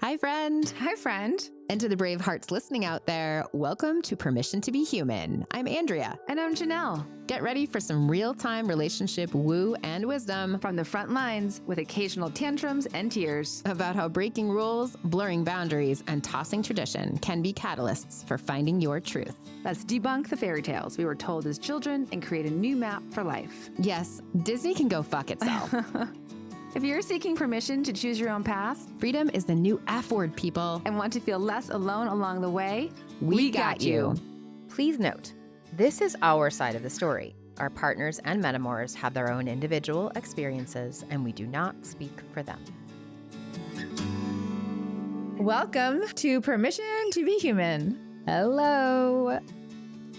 Hi, friend. Hi, friend. And to the brave hearts listening out there, welcome to Permission to be Human. I'm Andrea. And I'm Janelle. Get ready for some real-time relationship woo and wisdom From the front lines with occasional tantrums and tears. about how breaking rules, blurring boundaries, and tossing tradition can be catalysts for finding your truth. Let's debunk the fairy tales we were told as children and create a new map for life. Yes, Disney can go fuck itself. If you're seeking permission to choose your own path Freedom is the new F word, people. and want to feel less alone along the way, We got you. Please note, this is our side of the story. Our partners and metamors have their own individual experiences, and we do not speak for them. Welcome to Permission to be Human. Hello.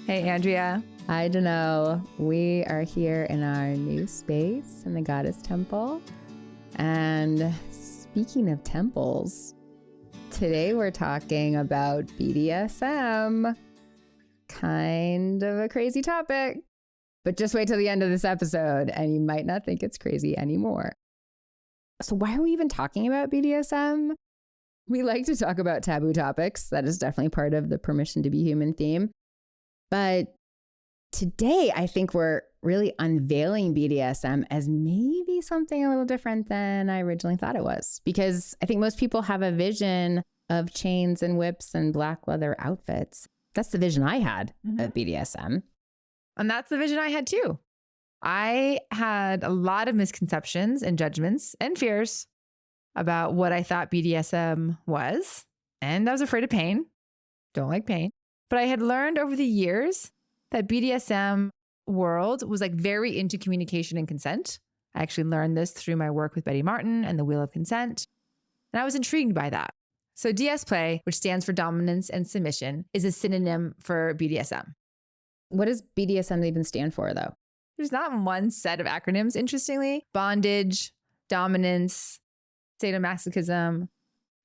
Hey, Andrea. Hi, Janelle. We are here in our new space in the Goddess Temple. And speaking of temples, today we're talking about BDSM. Kind of a crazy topic, but just wait till the end of this episode and you might not think it's crazy anymore. So why are we even talking about BDSM? We like to talk about taboo topics. That is definitely part of the Permission to be Human theme. But today, I think we're really unveiling BDSM as maybe something a little different than I originally thought it was. Because I think most people have a vision of chains and whips and black leather outfits. That's the vision I had of BDSM. And that's the vision I had too. I had a lot of misconceptions and judgments and fears about what I thought BDSM was. And I was afraid of pain. Don't like pain. But I had learned over the years that BDSM world was like very into communication and consent. I actually learned this through my work with Betty Martin and the Wheel of Consent. And I was intrigued by that. So DS play, which stands for dominance and submission, is a synonym for BDSM. What does BDSM even stand for, though? There's not one set of acronyms, interestingly. Bondage, dominance, sadomasochism.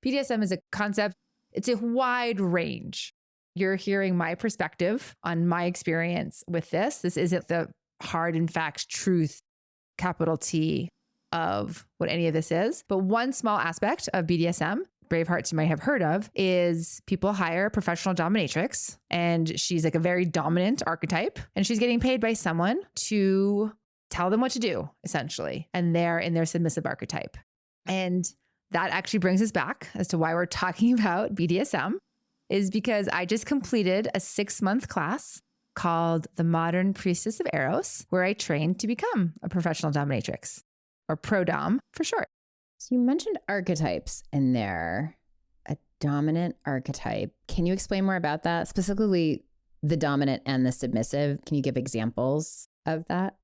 BDSM is a concept. It's a wide range. You're hearing my perspective on my experience with this. This isn't the hard and fact truth, capital T, of what any of this is. But one small aspect of BDSM, Bravehearts you might have heard of, is people hire a professional dominatrix, and she's like a very dominant archetype, and she's getting paid by someone to tell them what to do, essentially. And they're in their submissive archetype. And that actually brings us back as to why we're talking about BDSM. Is because I just completed a 6-month class called The Modern Priestess of Eros, where I trained to become a professional dominatrix, or Pro-Domme for short. So you mentioned archetypes in there, a dominant archetype. Can you explain more about that? Specifically, the dominant and the submissive. Can you give examples of that?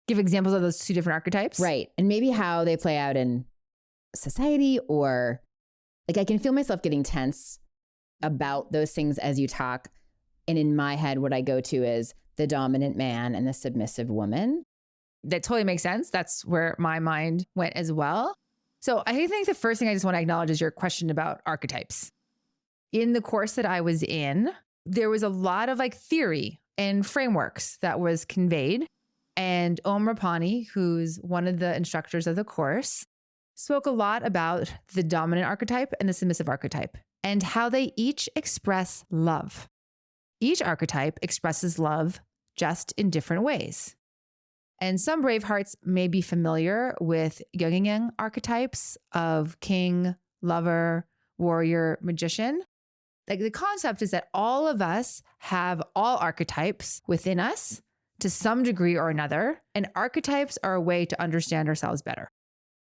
Give examples of those two different archetypes? Right. And maybe how they play out in society, or like I can feel myself getting tense about those things as you talk. And in my head, what I go to is the dominant man and the submissive woman. That totally makes sense. That's where my mind went as well. So I think the first thing I just want to acknowledge is your question about archetypes. In the course that I was in, there was a lot of like theory and frameworks that was conveyed. And Rupani, who's one of the instructors of the course, spoke a lot about the dominant archetype and the submissive archetype, and how they each express love. Each archetype expresses love just in different ways. And some brave hearts may be familiar with yin and yang archetypes of king, lover, warrior, magician. Like the concept is that all of us have all archetypes within us to some degree or another, and archetypes are a way to understand ourselves better.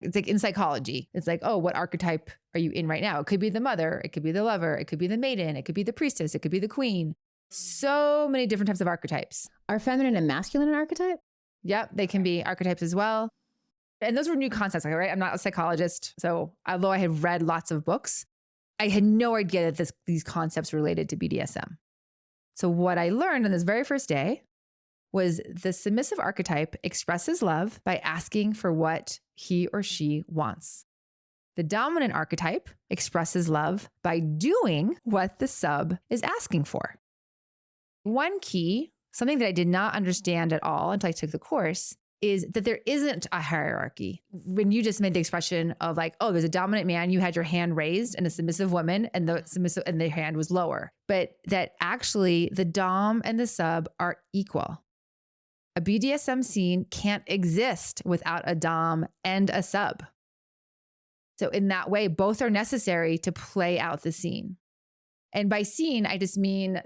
It's like in psychology, it's like, oh, what archetype are you in right now? It could be the mother, it could be the lover, it could be the maiden, it could be the priestess, it could be the queen. So many different types of archetypes. Are feminine and masculine an archetype? Yep, they can be archetypes as well. And those were new concepts, right? I'm not a psychologist. So although I had read lots of books, I had no idea that these concepts related to BDSM. So what I learned on this very first day was the submissive archetype expresses love by asking for what he or she wants. The dominant archetype expresses love by doing what the sub is asking for. One key, something that I did not understand at all until I took the course, is that there isn't a hierarchy. When you just made the expression of like, oh, there's a dominant man, you had your hand raised, and a submissive woman, and the submissive and the hand was lower. But that actually the dom and the sub are equal. A BDSM scene can't exist without a dom and a sub. So in that way, both are necessary to play out the scene. And by scene, I just mean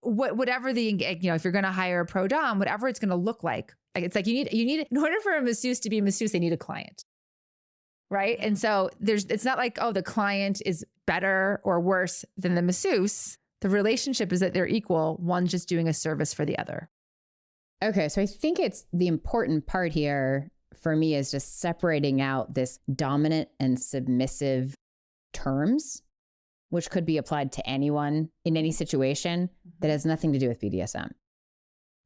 whatever the, if you're going to hire a pro-dom, whatever it's going to look like. It's like you need, in order for a masseuse to be a masseuse, they need a client. Right. And so it's not like, oh, the client is better or worse than the masseuse. The relationship is that they're equal. One's just doing a service for the other. Okay. So I think it's the important part here for me is just separating out this dominant and submissive terms, which could be applied to anyone in any situation that has nothing to do with BDSM.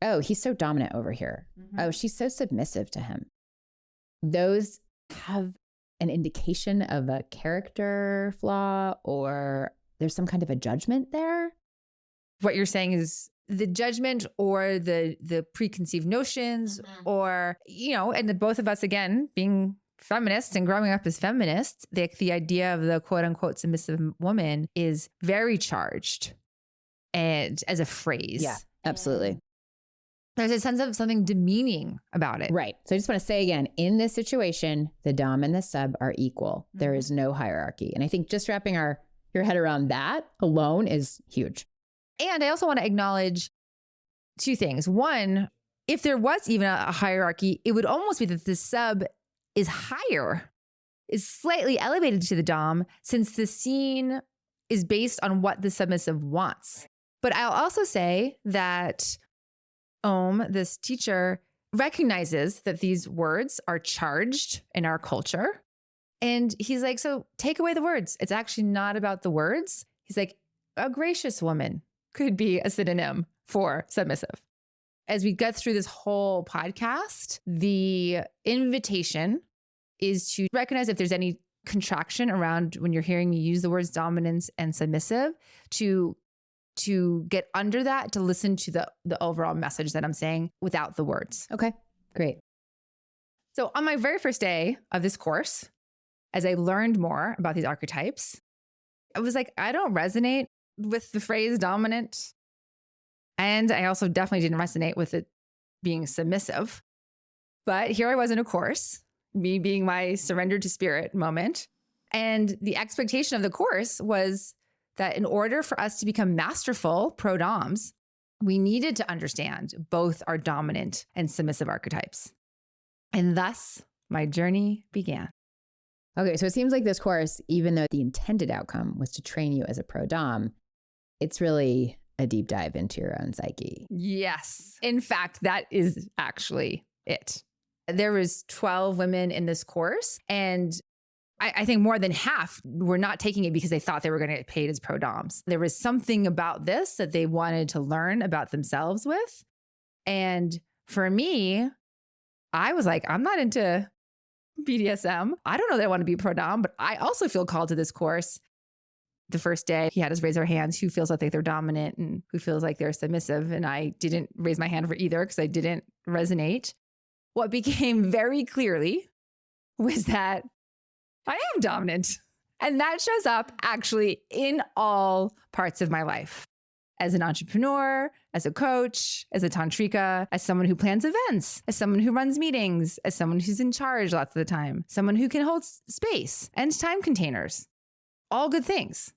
Oh, he's so dominant over here. Mm-hmm. Oh, she's so submissive to him. Those have an indication of a character flaw, or there's some kind of a judgment there. What you're saying is the judgment or the preconceived notions, or, and both of us, again, being feminists and growing up as feminists, the idea of the quote unquote submissive woman is very charged and as a phrase. Yeah, absolutely. There's a sense of something demeaning about it. Right. So I just want to say again, in this situation, the dom and the sub are equal. There is no hierarchy. And I think just wrapping your head around that alone is huge. And I also want to acknowledge two things. One, if there was even a hierarchy, it would almost be that the sub is higher, is slightly elevated to the dom, since the scene is based on what the submissive wants. But I'll also say that this teacher, recognizes that these words are charged in our culture. And he's like, so take away the words. It's actually not about the words. He's like, a gracious woman could be a synonym for submissive. As we get through this whole podcast, the invitation is to recognize if there's any contraction around when you're hearing me use the words dominance and submissive, to get under that, to listen to the overall message that I'm saying without the words. Okay, great. So on my very first day of this course, as I learned more about these archetypes, I was like, I don't resonate with the phrase dominant. And I also definitely didn't resonate with it being submissive. But here I was in a course, me being my surrender to spirit moment. And the expectation of the course was that in order for us to become masterful pro-doms, we needed to understand both our dominant and submissive archetypes. And thus, my journey began. Okay, so it seems like this course, even though the intended outcome was to train you as a pro-dom, it's really a deep dive into your own psyche. Yes. In fact, that is actually it. There was 12 women in this course, and I think more than half were not taking it because they thought they were going to get paid as pro-doms. There was something about this that they wanted to learn about themselves with. And for me, I was like, I'm not into BDSM. I don't know that I want to be pro-dom, but I also feel called to this course. The first day, he had us raise our hands, who feels like they're dominant and who feels like they're submissive. And I didn't raise my hand for either because I didn't resonate. What became very clearly was that I am dominant. And that shows up actually in all parts of my life. As an entrepreneur, as a coach, as a tantrika, as someone who plans events, as someone who runs meetings, as someone who's in charge lots of the time, someone who can hold space and time containers. All good things.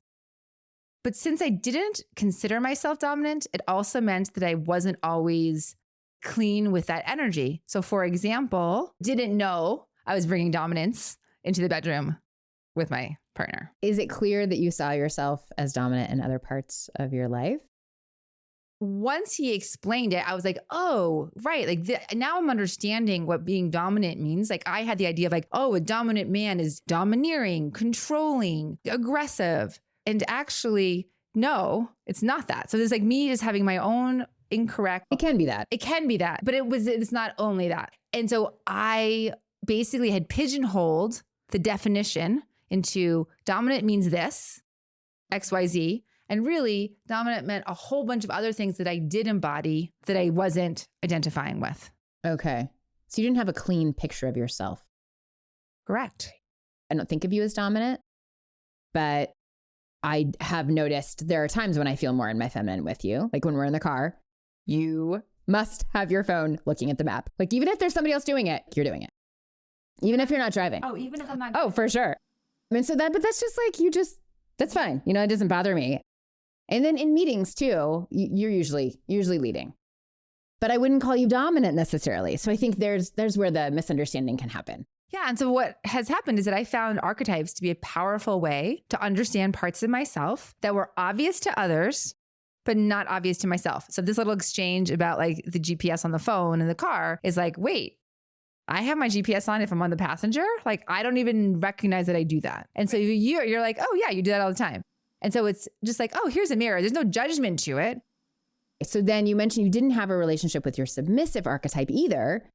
But since I didn't consider myself dominant, it also meant that I wasn't always clean with that energy. So for example, didn't know I was bringing dominance into the bedroom with my partner. Is it clear that you saw yourself as dominant in other parts of your life? Once he explained it, I was like, oh, right. Like now I'm understanding what being dominant means. Like I had the idea of like, oh, a dominant man is domineering, controlling, aggressive. And actually, no, it's not that. So there's like me just having my own incorrect. It can be that. It can be that, but it's not only that. And so I basically had pigeonholed the definition into dominant means this, XYZ. And really, dominant meant a whole bunch of other things that I did embody that I wasn't identifying with. Okay. So you didn't have a clean picture of yourself. Correct. I don't think of you as dominant, but I have noticed there are times when I feel more in my feminine with you. Like when we're in the car, you must have your phone looking at the map. Like even if there's somebody else doing it, you're doing it. Even if you're not driving. Oh, even if I'm not. Oh, for sure. I mean, but that's just like, that's fine. You know, it doesn't bother me. And then in meetings too, you're usually leading. But I wouldn't call you dominant necessarily. So I think there's where the misunderstanding can happen. Yeah. And so what has happened is that I found archetypes to be a powerful way to understand parts of myself that were obvious to others, but not obvious to myself. So this little exchange about like the GPS on the phone in the car is like, wait, I have my GPS on if I'm on the passenger. Like I don't even recognize that I do that. And so you're like, oh yeah, you do that all the time. And so it's just like, oh, here's a mirror. There's no judgment to it. So then you mentioned you didn't have a relationship with your submissive archetype either.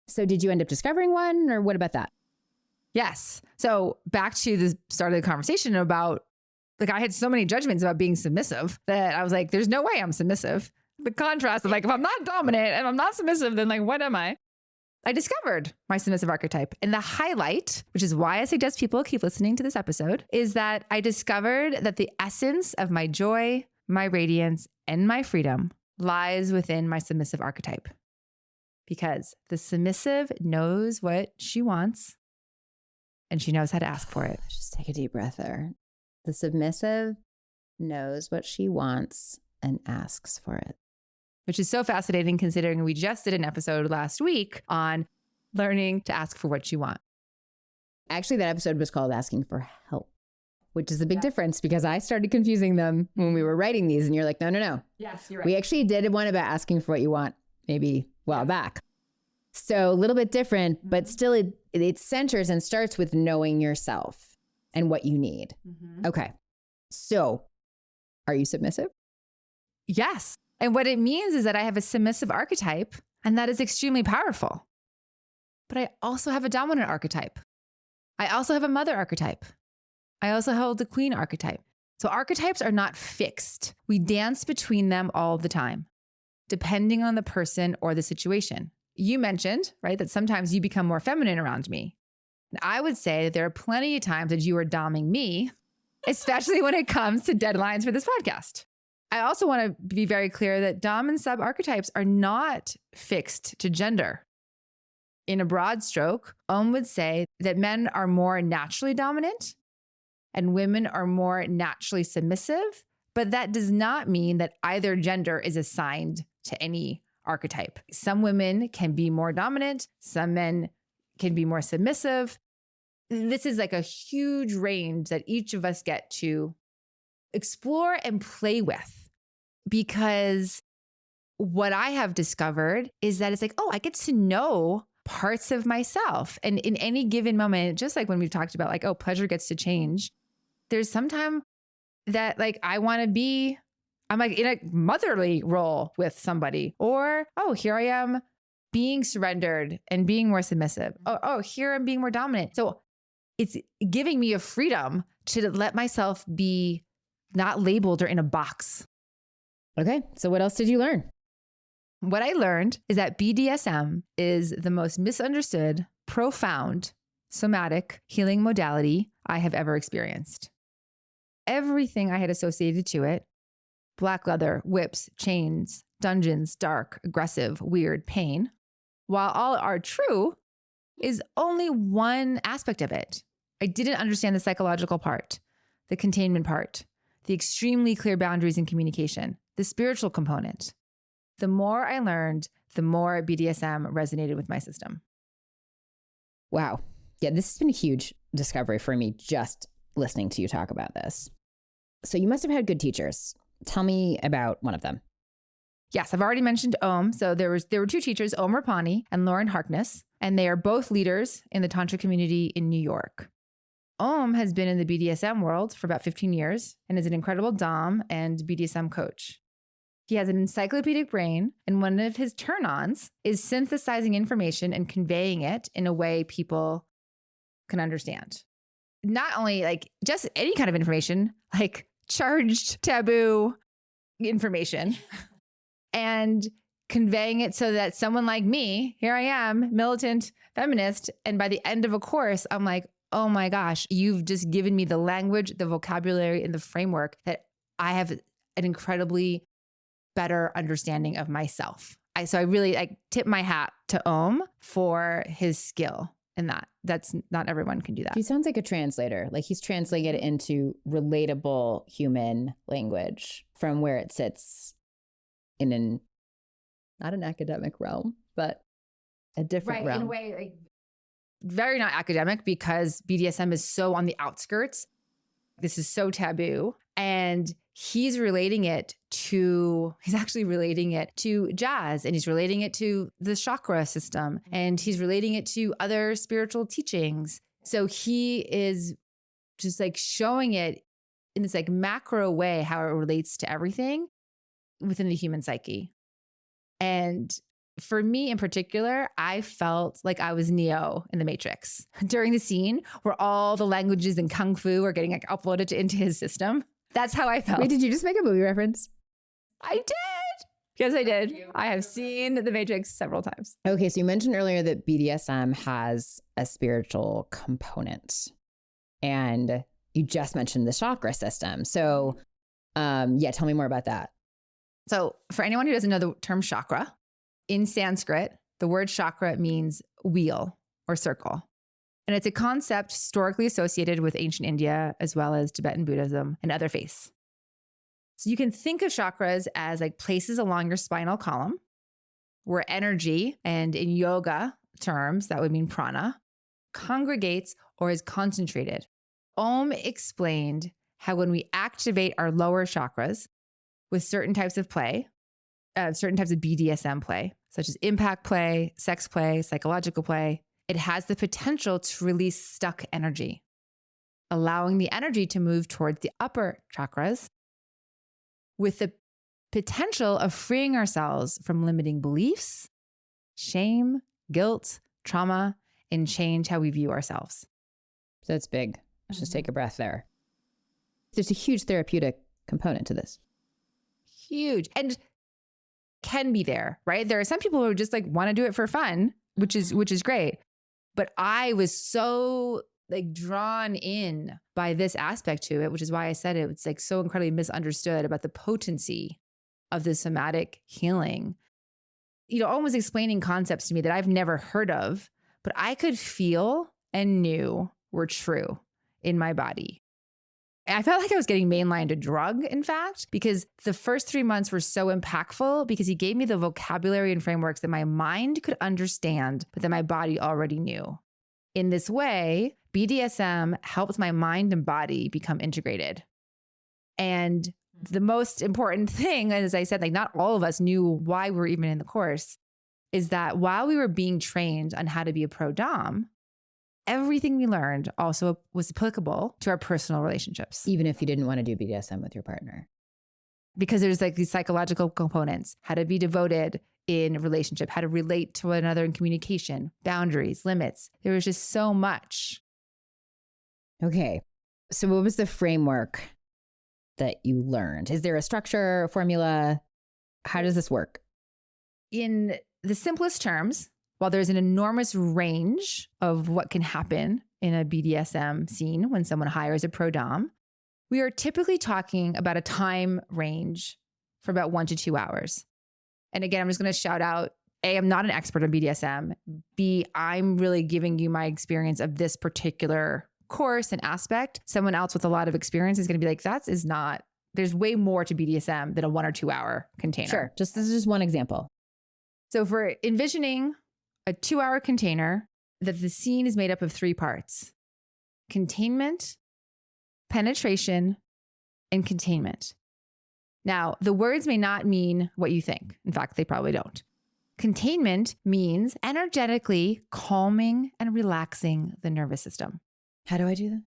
So did you end up discovering one, or what about that? Yes. So back to the start of the conversation about, like, I had so many judgments about being submissive that I was like, there's no way I'm submissive. The contrast of like, if I'm not dominant and I'm not submissive, then like, what am I? I discovered my submissive archetype. And the highlight, which is why I suggest people keep listening to this episode, is that I discovered that the essence of my joy, my radiance, and my freedom lies within my submissive archetype. Because the submissive knows what she wants and she knows how to ask for it. Just take a deep breath there. The submissive knows what she wants and asks for it. Which is so fascinating considering we just did an episode last week on learning to ask for what you want. Actually, that episode was called Asking for Help, which is a big difference because I started confusing them when we were writing these and you're like, no. Yes, you're right. We actually did one about asking for what you want maybe a while back. So a little bit different, but still it centers and starts with knowing yourself and what you need. Mm-hmm. Okay. So are you submissive? Yes. And what it means is that I have a submissive archetype, and that is extremely powerful. But I also have a dominant archetype. I also have a mother archetype. I also hold the queen archetype. So archetypes are not fixed. We dance between them all the time, depending on the person or the situation. You mentioned, right, that sometimes you become more feminine around me. And I would say that there are plenty of times that you are domming me, especially when it comes to deadlines for this podcast. I also want to be very clear that dom and sub archetypes are not fixed to gender. In a broad stroke, would say that men are more naturally dominant and women are more naturally submissive, but that does not mean that either gender is assigned to any archetype. Some women can be more dominant, some men can be more submissive. This is like a huge range that each of us get to explore and play with. Because what I have discovered is that it's like, oh, I get to know parts of myself. And in any given moment, just like when we've talked about like, oh, pleasure gets to change. There's some time that like, I'm like in a motherly role with somebody, or, oh, here I am being surrendered and being more submissive. Oh, here I'm being more dominant. So it's giving me a freedom to let myself be not labeled or in a box. Okay. So what else did you learn? What I learned is that BDSM is the most misunderstood, profound, somatic healing modality I have ever experienced. Everything I had associated to it, black leather, whips, chains, dungeons, dark, aggressive, weird, pain, while all are true, is only one aspect of it. I didn't understand the psychological part, the containment part, the extremely clear boundaries in communication, the spiritual component. The more I learned, the more BDSM resonated with my system. Wow. Yeah, this has been a huge discovery for me just listening to you talk about this. So you must have had good teachers. Tell me about one of them. Yes, I've already mentioned Om. So there were two teachers, Om Rupani and Lauren Harkness, and they are both leaders in the Tantra community in New York. Om has been in the BDSM world for about 15 years and is an incredible dom and BDSM coach. He has an encyclopedic brain, and one of his turn-ons is synthesizing information and conveying it in a way people can understand. Not only like just any kind of information, like charged taboo information, and conveying it so that someone like me, here I am, militant feminist, and by the end of a course, I'm like, oh my gosh, you've just given me the language, the vocabulary, and the framework that I have an incredibly better understanding of myself. So I really tip my hat to Om for his skill in that. That's not everyone can do that. He sounds like a translator. Like he's translating it into relatable human language from where it sits in not an academic realm, but a different realm. In a way, very not academic, because BDSM is so on the outskirts. This is so taboo. And he's actually relating it to jazz, and he's relating it to the chakra system, and he's relating it to other spiritual teachings. So he is just showing it in this macro way, how it relates to everything within the human psyche. And for me in particular, I felt like I was Neo in the Matrix during the scene where all the languages and Kung Fu are getting uploaded into his system. That's how I felt. Wait, did you just make a movie reference? I did. Yes, I did. I have seen The Matrix several times. Okay, so you mentioned earlier that BDSM has a spiritual component, and you just mentioned the chakra system. So, tell me more about that. So for anyone who doesn't know the term chakra, in Sanskrit, the word chakra means wheel or circle. And it's a concept historically associated with ancient India, as well as Tibetan Buddhism and other faiths. So you can think of chakras as places along your spinal column where energy, and in yoga terms, that would mean prana, congregates or is concentrated. Om explained how when we activate our lower chakras with certain types of play, certain types of BDSM play, such as impact play, sex play, psychological play, it has the potential to release stuck energy, allowing the energy to move towards the upper chakras with the potential of freeing ourselves from limiting beliefs, shame, guilt, trauma, and change how we view ourselves. So that's big. Let's just take a breath there. There's a huge therapeutic component to this. Huge. And can be there, right? There are some people who just want to do it for fun, which is great. But I was so drawn in by this aspect to it, which is why I said it's so incredibly misunderstood about the potency of the somatic healing. Almost explaining concepts to me that I've never heard of, but I could feel and knew were true in my body. And I felt like I was getting mainlined a drug, in fact, because the first 3 months were so impactful because he gave me the vocabulary and frameworks that my mind could understand, but that my body already knew. In this way, BDSM helps my mind and body become integrated. And the most important thing, as I said, not all of us knew why we were even in the course, is that while we were being trained on how to be a Pro-Domme, everything we learned also was applicable to our personal relationships. Even if you didn't want to do BDSM with your partner. Because there's these psychological components, how to be devoted in a relationship, how to relate to one another in communication, boundaries, limits. There was just so much. Okay. So what was the framework that you learned? Is there a structure, a formula? How does this work? In the simplest terms, while there's an enormous range of what can happen in a BDSM scene when someone hires a Pro-Domme, we are typically talking about a time range for about 1 to 2 hours. And again, I'm just going to shout out, A, I'm not an expert on BDSM. B, I'm really giving you my experience of this particular course and aspect. Someone else with a lot of experience is going to be there's way more to BDSM than a 1 or 2 hour container. Sure. This is just one example. So for envisioning a 2-hour container, that the scene is made up of 3 parts: containment, penetration, and containment. Now, the words may not mean what you think. In fact, they probably don't. Containment means energetically calming and relaxing the nervous system. How do I do that?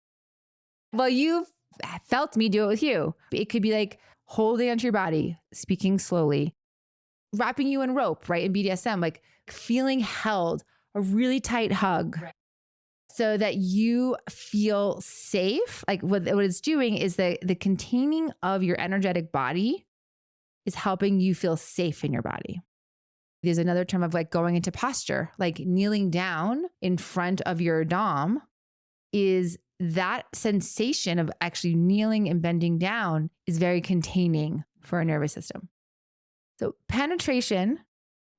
Well, you've felt me do it with you. It could be holding onto your body, speaking slowly, wrapping you in rope, right? In BDSM, feeling held, a really tight hug, right, so that you feel safe. What it's doing is the containing of your energetic body is helping you feel safe in your body. There's another term of like going into posture, like kneeling down in front of your dom is that sensation of actually kneeling and bending down is very containing for our nervous system. So penetration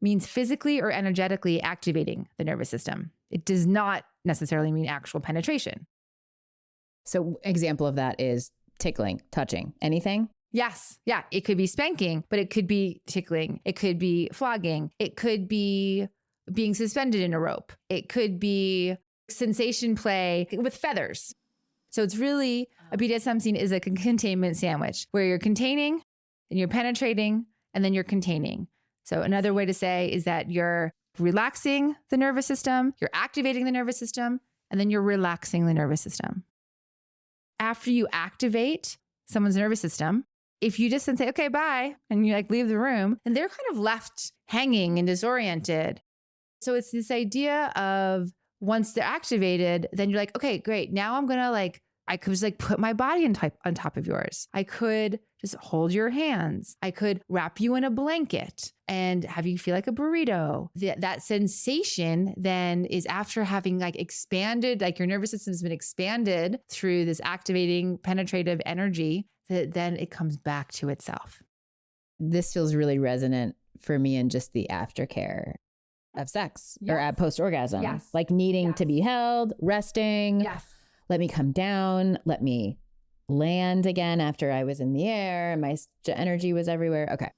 means physically or energetically activating the nervous system. It does not necessarily mean actual penetration. So example of that is tickling, touching, anything? Yes. Yeah. It could be spanking, but it could be tickling. It could be flogging. It could be being suspended in a rope. It could be sensation play with feathers. So it's really a BDSM scene is a containment sandwich where you're containing and you're penetrating and then you're containing. So another way to say is that you're relaxing the nervous system, you're activating the nervous system, and then you're relaxing the nervous system. After you activate someone's nervous system, if you just then say, okay, bye, and you like leave the room, and they're kind of left hanging and disoriented. So it's this idea of once they're activated, then you're like, okay, great. Now I'm going to like, I could just like put my body on top of yours. I could just hold your hands. I could wrap you in a blanket and have you feel like a burrito. That sensation then is after having like expanded, like your nervous system has been expanded through this activating penetrative energy, that then it comes back to itself. This feels really resonant for me in just the aftercare of sex or at post-orgasm. Yes. Like needing to be held, resting. Yes. Let me come down. Let me land again after I was in the air and my energy was everywhere. Okay.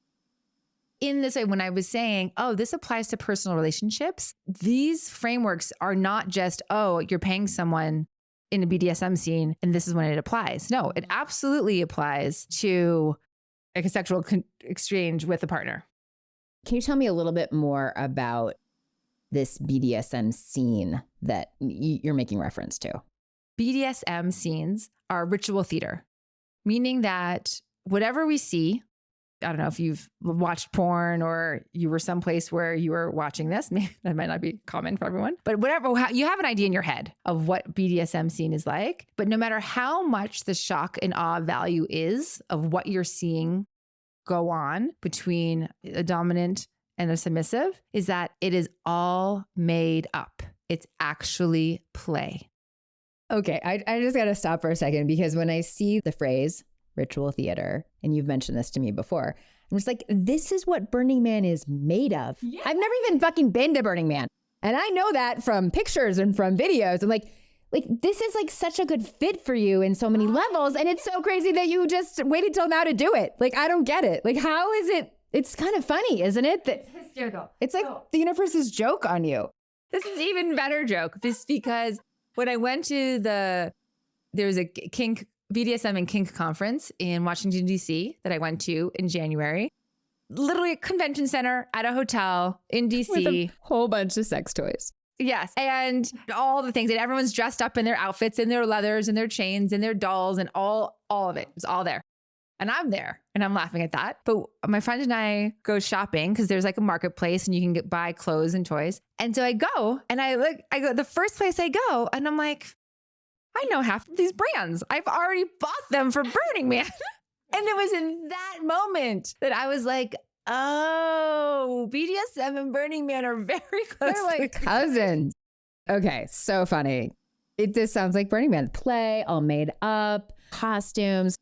In this way, when I was saying, oh, this applies to personal relationships, these frameworks are not just, oh, you're paying someone in a BDSM scene and this is when it applies. No, it absolutely applies to like a sexual exchange with a partner. Can you tell me a little bit more about this BDSM scene that you're making reference to? BDSM scenes are ritual theater, meaning that whatever we see, I don't know if you've watched porn or you were someplace where you were watching this, maybe that might not be common for everyone, but whatever, you have an idea in your head of what BDSM scene is like. But no matter how much the shock and awe value is of what you're seeing go on between a dominant and a submissive, is that it is all made up. It's actually play. Okay, I just got to stop for a second because when I see the phrase ritual theater, and you've mentioned this to me before, I'm just like, this is what Burning Man is made of. Yeah. I've never even fucking been to Burning Man. And I know that from pictures and from videos. And like this is like such a good fit for you in so many levels. And it's so crazy that you just waited till now to do it. Like, I don't get it. Like, how is it? It's kind of funny, isn't it? That it's hysterical. It's like the universe's joke on you. This is even better joke. This because when I went to there was a kink, BDSM and kink conference in Washington, D.C. that I went to in January. Literally a convention center at a hotel in D.C. With a whole bunch of sex toys. Yes. And all the things. And everyone's dressed up in their outfits and their leathers and their chains and their dolls and all of it. It's all there. And I'm there and I'm laughing at that. But my friend and I go shopping because there's like a marketplace and you can buy clothes and toys. And so I go and I go the first place I go and I'm like, I know half of these brands. I've already bought them for Burning Man. And it was in that moment that I was like, oh, BDSM and Burning Man are very close. They're like cousins. Okay, so funny. This sounds like Burning Man. Play, all made up, costumes.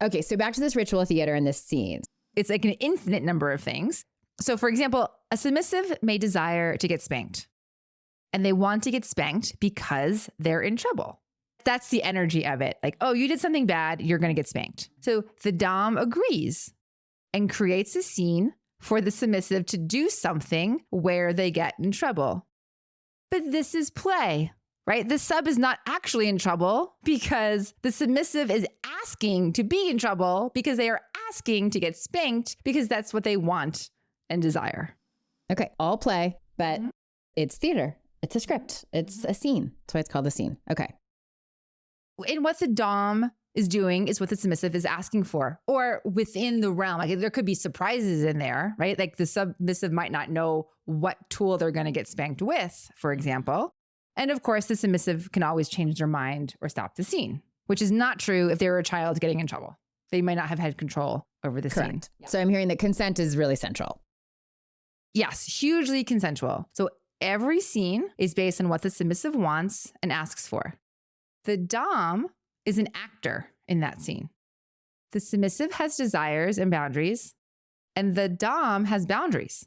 Okay, so back to this ritual theater and this scene. It's like an infinite number of things. So for example, a submissive may desire to get spanked. And they want to get spanked because they're in trouble. That's the energy of it. Like, oh, you did something bad, you're going to get spanked. So the dom agrees and creates a scene for the submissive to do something where they get in trouble. But this is play, right? The sub is not actually in trouble because the submissive is asking to be in trouble because they are asking to get spanked because that's what they want and desire. Okay, all play, but it's theater. It's a script. It's a scene. That's why it's called a scene. Okay. And what the dom is doing is what the submissive is asking for, or within the realm. Like there could be surprises in there, right? Like the submissive might not know what tool they're going to get spanked with, for example. And of course, the submissive can always change their mind or stop the scene, which is not true if they were a child getting in trouble. They might not have had control over the scene. Yeah. So I'm hearing that consent is really central. Yes, hugely consensual. So every scene is based on what the submissive wants and asks for. The Dom is an actor in that scene. The submissive has desires and boundaries, and the Dom has boundaries.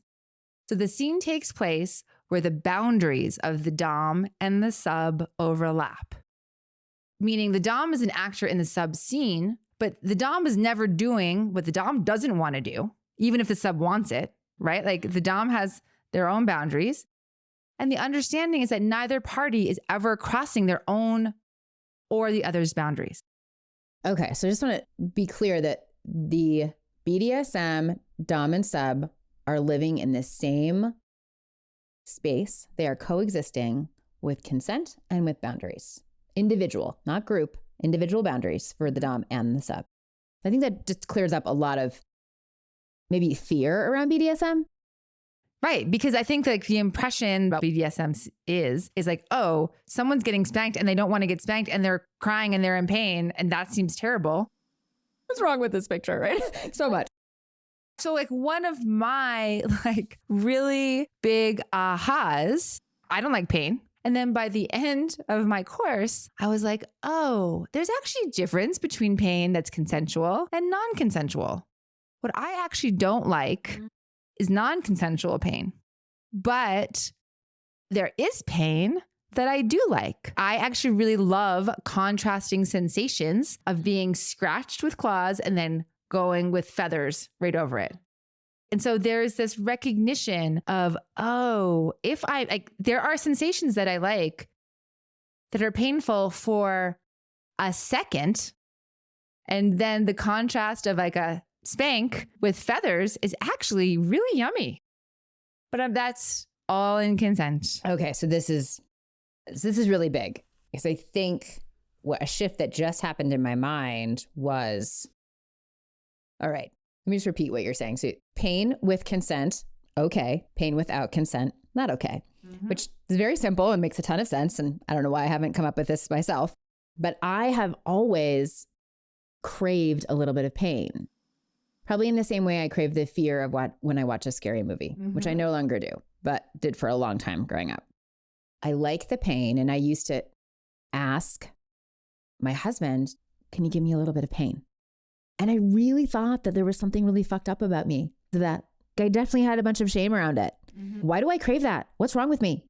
So the scene takes place where the boundaries of the Dom and the sub overlap. Meaning the Dom is an actor in the sub scene, but the Dom is never doing what the Dom doesn't want to do, even if the sub wants it, right? Like the Dom has their own boundaries. And the understanding is that neither party is ever crossing their own or the other's boundaries. Okay, so I just want to be clear that the BDSM, Dom and sub are living in the same space. They are coexisting with consent and with boundaries. Individual, not group, individual boundaries for the Dom and the sub. I think that just clears up a lot of maybe fear around BDSM. Right, because I think like the impression about BDSM is like, oh, someone's getting spanked and they don't want to get spanked and they're crying and they're in pain and that seems terrible. What's wrong with this picture, right? So much. So like one of my like really big ahas, I don't like pain. And then by the end of my course, I was like, oh, there's actually a difference between pain that's consensual and non-consensual. What I actually don't like is non-consensual pain. But there is pain that I do like. I actually really love contrasting sensations of being scratched with claws and then going with feathers right over it. And so there's this recognition of, oh, if I like, there are sensations that I like that are painful for a second. And then the contrast of like a spank with feathers is actually really yummy. But that's all in consent. Okay, so this is really big because I think what a shift that just happened in my mind was, all right, let me just repeat what you're saying. So pain with consent, okay. Pain without consent, not okay. Which is very simple and makes a ton of sense. And I don't know why I haven't come up with this myself, but I have always craved a little bit of pain. Probably in the same way I crave the fear of when I watch a scary movie, which I no longer do, but did for a long time growing up. I like the pain, and I used to ask my husband, can you give me a little bit of pain? And I really thought that there was something really fucked up about me, that I definitely had a bunch of shame around it. Why do I crave that? What's wrong with me?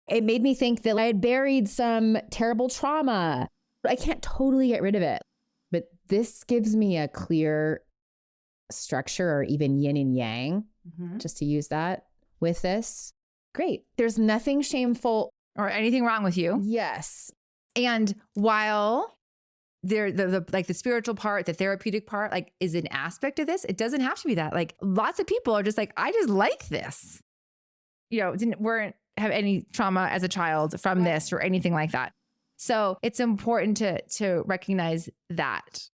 It made me think that I had buried some terrible trauma. I can't totally get rid of it, but this gives me a clear structure, or even yin and yang, just to use that with this. Great. There's nothing shameful or anything wrong with you. Yes. And while there, the like the spiritual part, the therapeutic part, like is an aspect of this, it doesn't have to be that. Like lots of people are just like, I just like this. You know, weren't have any trauma as a child from this or anything like that. So it's important to recognize that.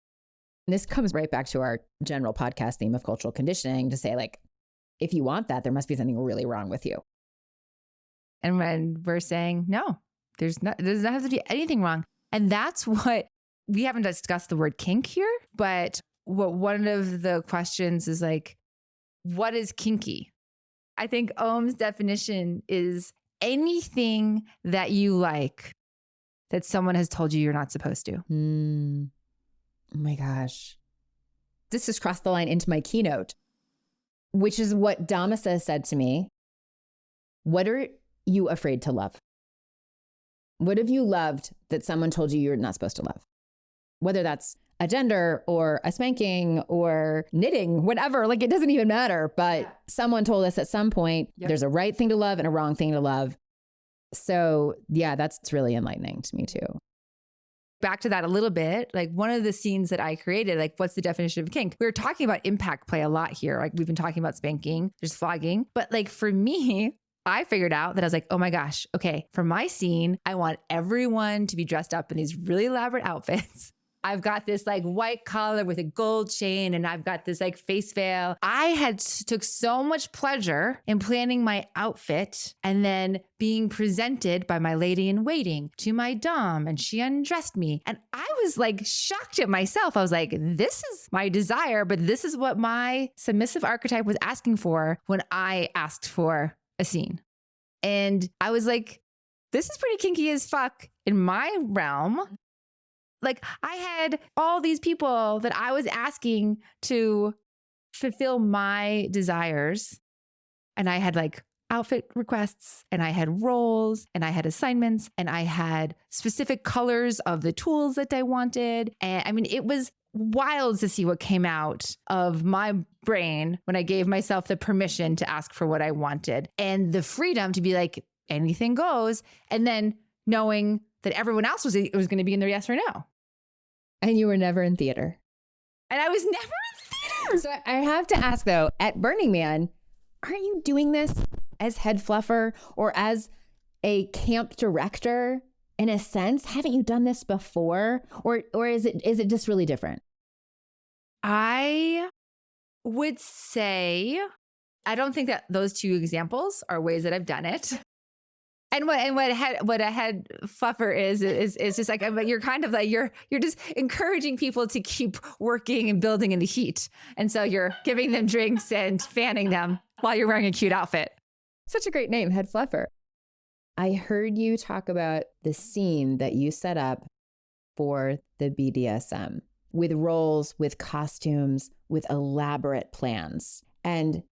This comes right back to our general podcast theme of cultural conditioning, to say, like, if you want that, there must be something really wrong with you. And when we're saying, no, there doesn't have to be anything wrong. And that's what we haven't discussed the word kink here, but what one of the questions is like, what is kinky? I think Ohm's definition is anything that you like that someone has told you you're not supposed to. Oh my gosh. This has crossed the line into my keynote, which is what Dhamasa said to me. What are you afraid to love? What have you loved that someone told you you're not supposed to love? Whether that's a gender or a spanking or knitting, whatever, like it doesn't even matter. But someone told us at some point, there's a right thing to love and a wrong thing to love. So yeah, that's really enlightening to me too. Back to that a little bit, like one of the scenes that I created, like what's the definition of kink? We were talking about impact play a lot here. Like we've been talking about spanking, there's flogging. But like for me, I figured out that I was like, oh my gosh, okay, for my scene, I want everyone to be dressed up in these really elaborate outfits. I've got this like white collar with a gold chain and I've got this like face veil. I had took so much pleasure in planning my outfit and then being presented by my lady in waiting to my dom, and she undressed me. And I was like shocked at myself. I was like, this is my desire, but this is what my submissive archetype was asking for when I asked for a scene. And I was like, this is pretty kinky as fuck in my realm. Like I had all these people that I was asking to fulfill my desires. And I had like outfit requests and I had roles and I had assignments and I had specific colors of the tools that I wanted. And I mean, it was wild to see what came out of my brain when I gave myself the permission to ask for what I wanted and the freedom to be like, anything goes. And then knowing that everyone else was going to be in their yes or no. And you were never in theater. And I was never in theater. So I have to ask though, at Burning Man, aren't you doing this as head fluffer or as a camp director in a sense? Haven't you done this before? Or is it just really different? I would say, I don't think that those two examples are ways that I've done it. And what a head fluffer is just like, but you're kind of like, you're just encouraging people to keep working and building in the heat. And so you're giving them drinks and fanning them while you're wearing a cute outfit. Such a great name, head fluffer. I heard you talk about the scene that you set up for the BDSM with roles, with costumes, with elaborate plans. And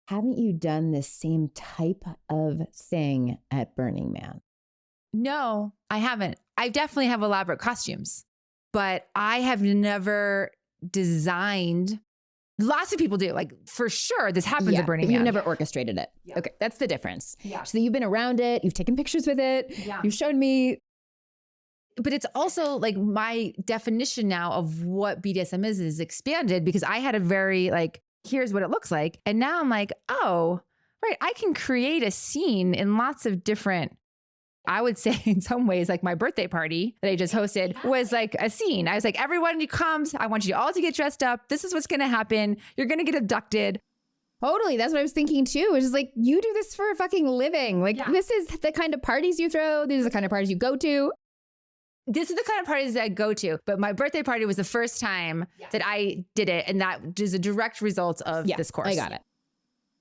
haven't you done the same type of thing at Burning Man? No, I haven't. I definitely have elaborate costumes, but I have never designed. Lots of people do. Like for sure, this happens at Burning Man. You've never orchestrated it. Yeah. Okay, that's the difference. Yeah. So you've been around it. You've taken pictures with it. Yeah. You've shown me. But it's also like my definition now of what BDSM is expanded because I had a very like, here's what it looks like. And now I'm like, oh, right. I can create a scene in lots of different, I would say in some ways, like my birthday party that I just hosted was like a scene. I was like, everyone who comes, I want you all to get dressed up. This is what's going to happen. You're going to get abducted. Totally. That's what I was thinking too. It's just like, you do this for a fucking living. Like This is the kind of parties you throw. These are the kind of parties you go to. This is the kind of parties that I go to, but my birthday party was the first time that I did it. And that is a direct result of this course. I got it.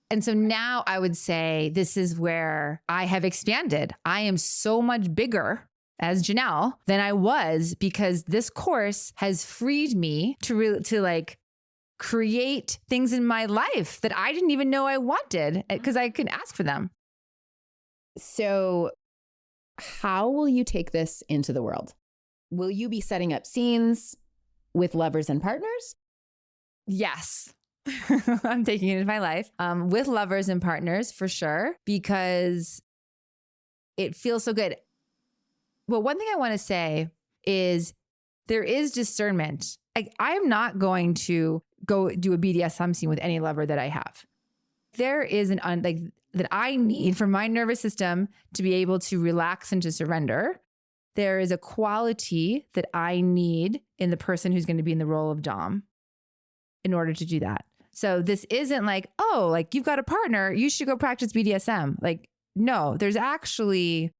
And so now I would say this is where I have expanded. I am so much bigger as Janelle than I was because this course has freed me to like create things in my life that I didn't even know I wanted because I could ask for them. So how will you take this into the world? Will you be setting up scenes with lovers and partners? Yes. I'm taking it into my life with lovers and partners for sure, because it feels so good. Well, one thing I want to say is there is discernment. I'm not going to go do a BDSM scene with any lover that I have. There is that I need for my nervous system to be able to relax and to surrender. There is a quality that I need in the person who's going to be in the role of Dom in order to do that. So this isn't like, oh, like you've got a partner, you should go practice BDSM. Like, no, there's actually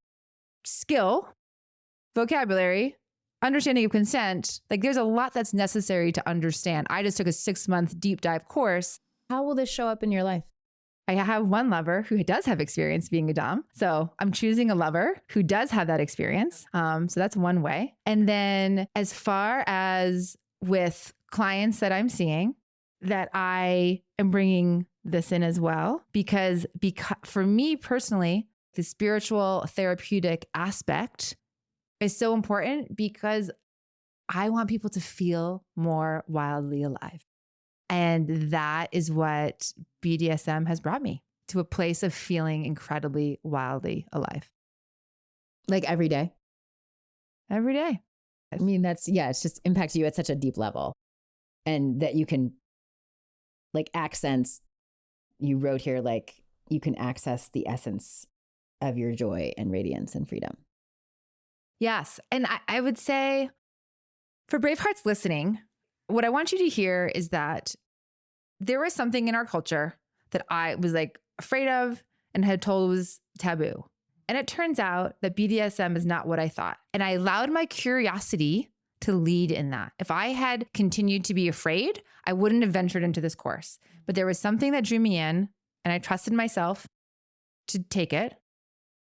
skill, vocabulary, understanding of consent. Like there's a lot that's necessary to understand. I just took a 6-month deep dive course. How will this show up in your life? I have one lover who does have experience being a dom. So I'm choosing a lover who does have that experience. So that's one way. And then as far as with clients that I'm seeing, that I am bringing this in as well, because for me personally, the spiritual therapeutic aspect is so important because I want people to feel more wildly alive. And that is what BDSM has brought me, to a place of feeling incredibly wildly alive. Like every day? Every day. I mean, it's just impacts you at such a deep level. And that you can like accents, you wrote here, like you can access the essence of your joy and radiance and freedom. Yes. And I would say For Bravehearts listening, what I want you to hear is that there was something in our culture that I was like afraid of and had told was taboo. And it turns out that BDSM is not what I thought. And I allowed my curiosity to lead in that. If I had continued to be afraid, I wouldn't have ventured into this course. But there was something that drew me in, and I trusted myself to take it.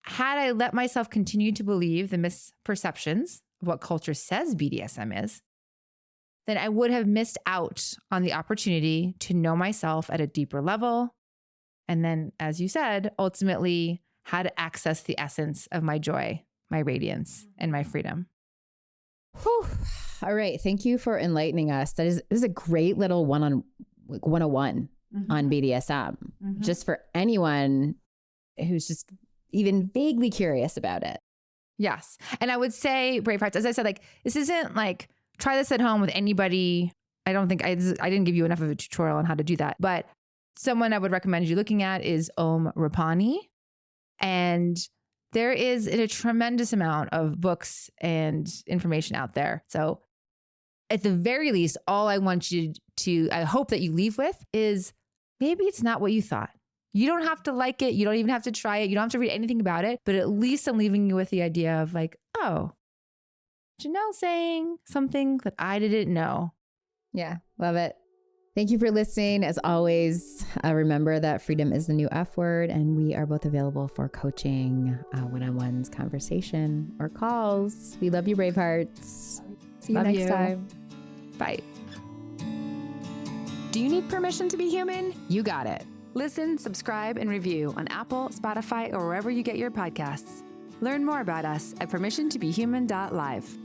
Had I let myself continue to believe the misperceptions of what culture says BDSM is, then I would have missed out on the opportunity to know myself at a deeper level. And then, as you said, ultimately how to access the essence of my joy, my radiance, and my freedom. Whew. All right. Thank you for enlightening us. This is a great little 101 on BDSM, just for anyone who's just even vaguely curious about it. Yes. And I would say, Bravehearts, as I said, like, this isn't like, try this at home with anybody. I don't think I didn't give you enough of a tutorial on how to do that. But someone I would recommend you looking at is Rupani. And there is a tremendous amount of books and information out there. So at the very least, all I want you to, I hope that you leave with is maybe it's not what you thought. You don't have to like it. You don't even have to try it. You don't have to read anything about it. But at least I'm leaving you with the idea of like, oh, Janelle saying something that I didn't know. Yeah, love it. Thank you for listening. As always, remember that freedom is the new F word, and we are both available for coaching, one-on-ones, conversation, or calls. We love you, Bravehearts. See you next time. Bye. Do you need permission to be human? You got it. Listen, subscribe, and review on Apple, Spotify, or wherever you get your podcasts. Learn more about us at permissiontobehuman.live.